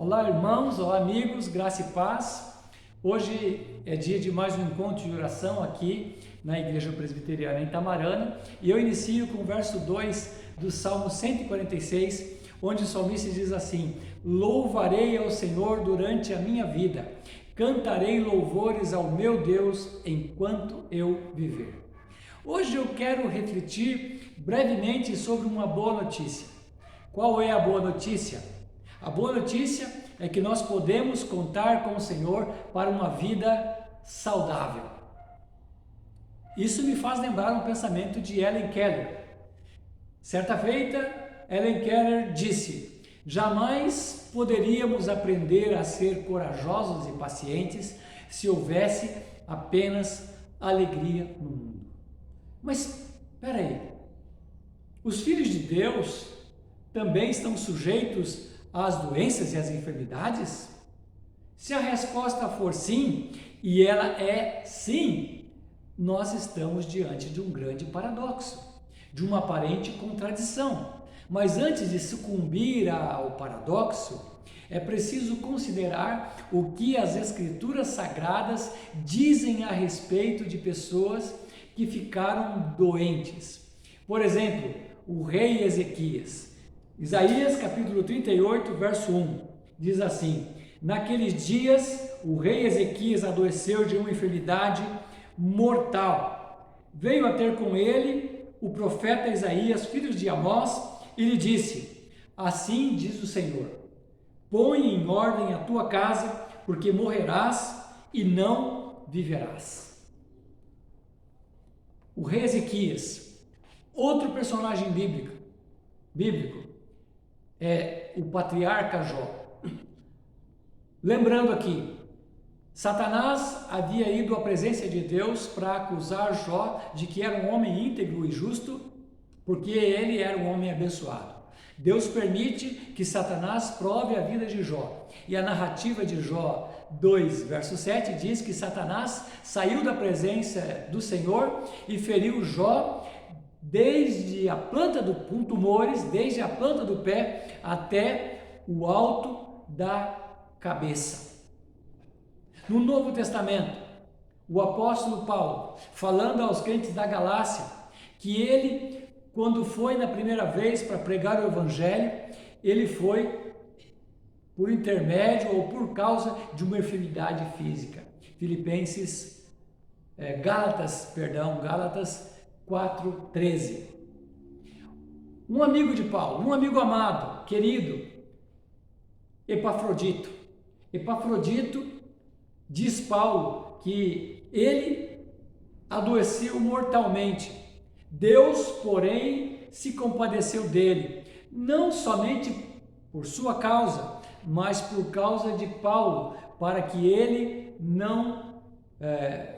Olá, irmãos, olá, amigos, graça e paz. Hoje é dia de mais um encontro de oração aqui na Igreja Presbiteriana em Itamarana e eu inicio com o verso 2 do Salmo 146, onde o salmista diz assim: Louvarei ao Senhor durante a minha vida, cantarei louvores ao meu Deus enquanto eu viver. Hoje eu quero refletir brevemente sobre uma boa notícia. Qual é a boa notícia? A boa notícia é que nós podemos contar com o Senhor para uma vida saudável. Isso me faz lembrar um pensamento de Helen Keller. Certa feita, Helen Keller disse: jamais poderíamos aprender a ser corajosos e pacientes se houvesse apenas alegria no mundo. Mas, espera aí, os filhos de Deus também estão sujeitos às doenças e às enfermidades? Se a resposta for sim, e ela é sim, nós estamos diante de um grande paradoxo, de uma aparente contradição. Mas antes de sucumbir ao paradoxo, é preciso considerar o que as Escrituras Sagradas dizem a respeito de pessoas que ficaram doentes. Por exemplo, o rei Ezequias. Isaías capítulo 38, verso 1, diz assim: naqueles dias o rei Ezequias adoeceu de uma enfermidade mortal. Veio a ter com ele o profeta Isaías, filho de Amós, e lhe disse: assim diz o Senhor, põe em ordem a tua casa, porque morrerás e não viverás. O rei Ezequias, outro personagem bíblico, é o patriarca Jó. Lembrando aqui, Satanás havia ido à presença de Deus para acusar Jó de que era um homem íntegro e justo, porque ele era um homem abençoado. Deus permite que Satanás prove a vida de Jó. E a narrativa de Jó 2, verso 7 diz que Satanás saiu da presença do Senhor e feriu Jó desde a planta com tumores, desde a planta do pé até o alto da cabeça. No Novo Testamento, o apóstolo Paulo, falando aos crentes da Galácia, que ele, quando foi na primeira vez para pregar o Evangelho, ele foi por intermédio ou por causa de uma enfermidade física. Gálatas 4:13. Um amigo de Paulo, um amigo amado, querido, Epafrodito, diz Paulo que ele adoeceu mortalmente. Deus, porém, se compadeceu dele, não somente por sua causa, mas por causa de Paulo, para que ele não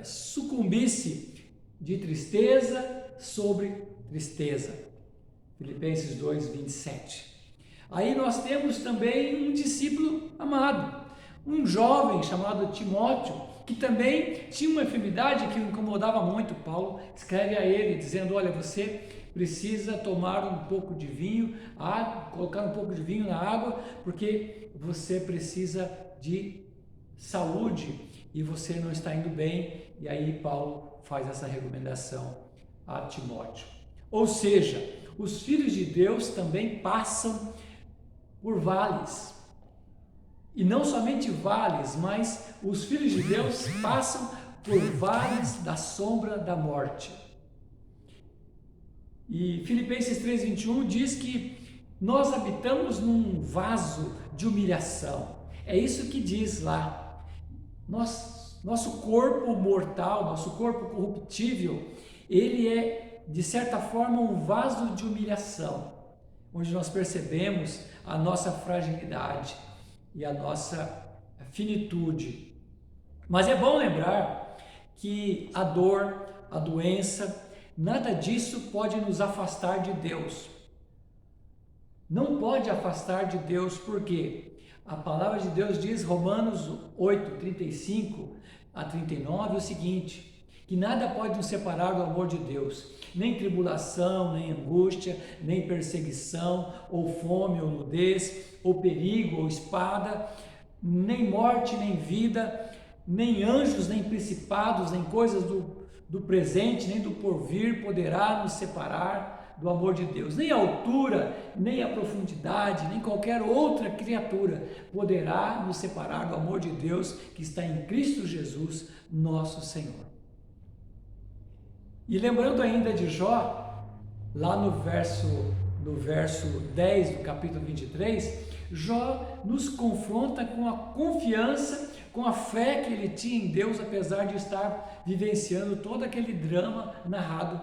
sucumbisse de tristeza sobre tristeza. Filipenses 2:27. Aí nós temos também um discípulo amado, um jovem chamado Timóteo, que também tinha uma enfermidade que o incomodava muito. Paulo escreve a ele dizendo: olha, você precisa tomar um pouco de vinho, colocar um pouco de vinho na água, porque você precisa de saúde e você não está indo bem. E aí Paulo faz essa recomendação a Timóteo. Ou seja, os filhos de Deus também passam por vales. E não somente vales, mas os filhos de Deus passam por vales da sombra da morte. E Filipenses 3:21 diz que nós habitamos num vaso de humilhação. É isso que diz lá. Nosso corpo mortal, nosso corpo corruptível, ele é, de certa forma, um vaso de humilhação, onde nós percebemos a nossa fragilidade e a nossa finitude. Mas é bom lembrar que a dor, a doença, nada disso pode nos afastar de Deus. Não pode afastar de Deus, porque a palavra de Deus diz, Romanos 8:35 a 39, o seguinte: que nada pode nos separar do amor de Deus, nem tribulação, nem angústia, nem perseguição, ou fome, ou nudez, ou perigo, ou espada, nem morte, nem vida, nem anjos, nem principados, nem coisas do presente, nem do porvir poderá nos separar do amor de Deus. Nem a altura, nem a profundidade, nem qualquer outra criatura poderá nos separar do amor de Deus que está em Cristo Jesus, nosso Senhor. E lembrando ainda de Jó, lá no verso 10 do capítulo 23, Jó nos confronta com a confiança, com a fé que ele tinha em Deus, apesar de estar vivenciando todo aquele drama narrado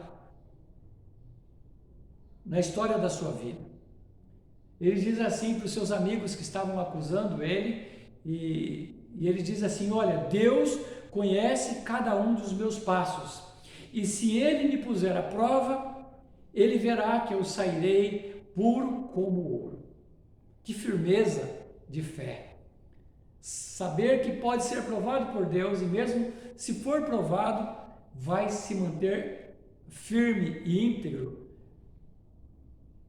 na história da sua vida. Ele diz assim para os seus amigos que estavam acusando ele, e ele diz assim: olha, Deus conhece cada um dos meus passos, e se ele me puser à prova, ele verá que eu sairei puro como ouro. Que firmeza de fé! Saber que pode ser provado por Deus, e mesmo se for provado, vai se manter firme e íntegro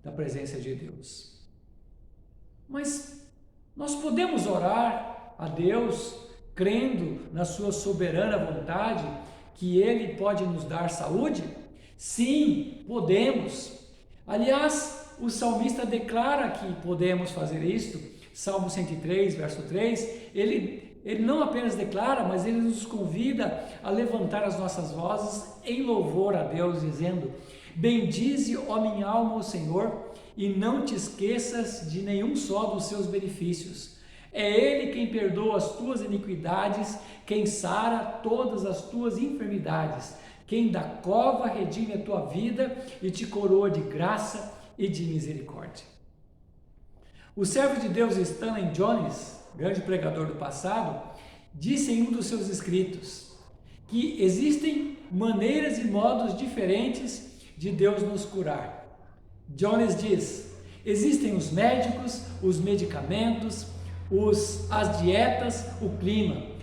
da presença de Deus. Mas nós podemos orar a Deus crendo na sua soberana vontade, que Ele pode nos dar saúde? Sim, podemos. Aliás, o salmista declara que podemos fazer isto. Salmo 103, verso 3, ele não apenas declara, mas ele nos convida a levantar as nossas vozes em louvor a Deus, dizendo: bendize, ó minha alma, o Senhor, e não te esqueças de nenhum só dos seus benefícios. É Ele quem perdoa as tuas iniquidades, quem sara todas as tuas enfermidades, quem da cova redime a tua vida e te coroa de graça e de misericórdia. O servo de Deus Stanley Jones, grande pregador do passado, disse em um dos seus escritos que existem maneiras e modos diferentes de Deus nos curar. Jones diz: existem os médicos, os medicamentos, as dietas, o clima.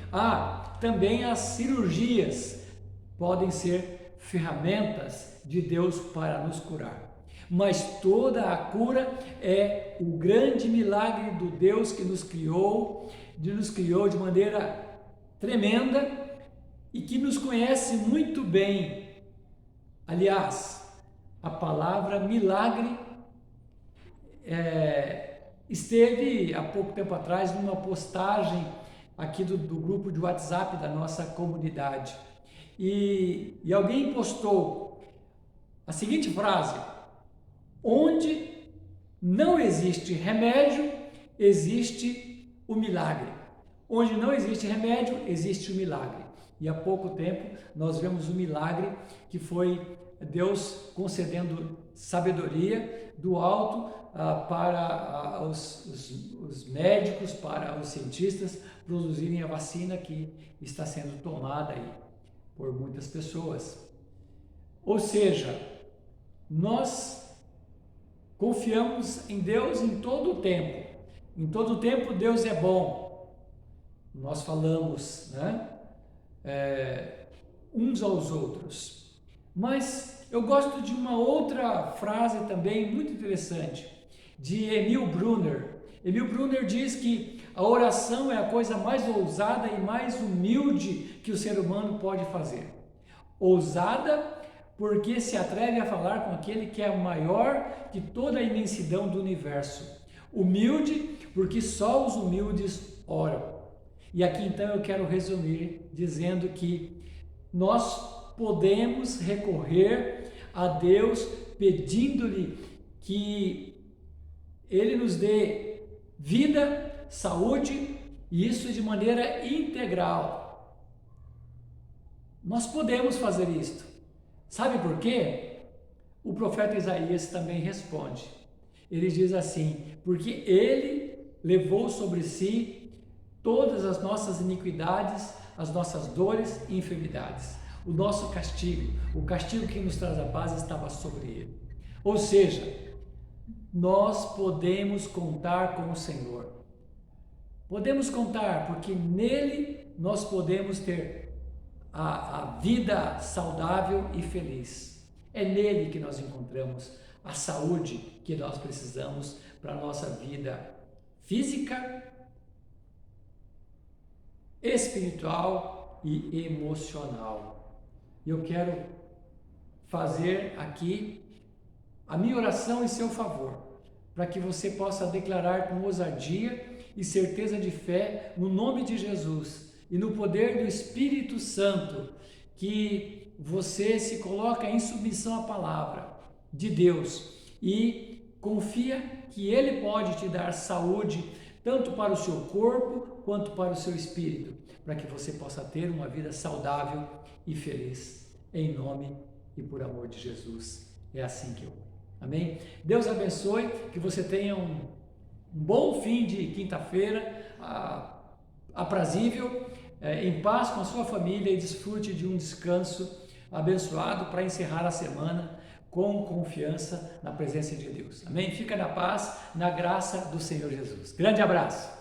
Também as cirurgias podem ser ferramentas de Deus para nos curar. Mas toda a cura é o grande milagre do Deus que nos criou de maneira tremenda e que nos conhece muito bem. Aliás, a palavra milagre esteve há pouco tempo atrás numa postagem aqui do grupo de WhatsApp da nossa comunidade. E alguém postou a seguinte frase: onde não existe remédio, existe o milagre. Onde não existe remédio, existe o milagre. E há pouco tempo nós vemos o milagre que foi Deus concedendo sabedoria do alto para os médicos, para os cientistas produzirem a vacina que está sendo tomada aí por muitas pessoas. Ou seja, nós confiamos em Deus em todo o tempo. Em todo o tempo Deus é bom. Nós falamos, uns aos outros. Mas eu gosto de uma outra frase também muito interessante, de Emil Brunner. Emil Brunner diz que a oração é a coisa mais ousada e mais humilde que o ser humano pode fazer. Ousada porque se atreve a falar com aquele que é maior que toda a imensidão do universo. Humilde porque só os humildes oram. E aqui então eu quero resumir dizendo que nós podemos recorrer a Deus pedindo-lhe que Ele nos dê vida, saúde, e isso de maneira integral. Nós podemos fazer isto. Sabe por quê? O profeta Isaías também responde. Ele diz assim: porque Ele levou sobre si todas as nossas iniquidades, as nossas dores e enfermidades. O nosso castigo, o castigo que nos traz a paz, estava sobre Ele. Ou seja, nós podemos contar com o Senhor. Podemos contar, porque nele nós podemos ter a vida saudável e feliz. É nele que nós encontramos a saúde que nós precisamos para a nossa vida física, espiritual e emocional. Eu quero fazer aqui a minha oração em seu favor, para que você possa declarar com ousadia e certeza de fé, no nome de Jesus e no poder do Espírito Santo, que você se coloca em submissão à palavra de Deus e confia que Ele pode te dar saúde, tanto para o seu corpo quanto para o seu espírito, para que você possa ter uma vida saudável e feliz, em nome e por amor de Jesus. É assim que eu oro. Amém? Deus abençoe, que você tenha um bom fim de quinta-feira, aprazível, em paz com a sua família e desfrute de um descanso abençoado para encerrar a semana com confiança na presença de Deus. Amém? Fica na paz, na graça do Senhor Jesus. Grande abraço!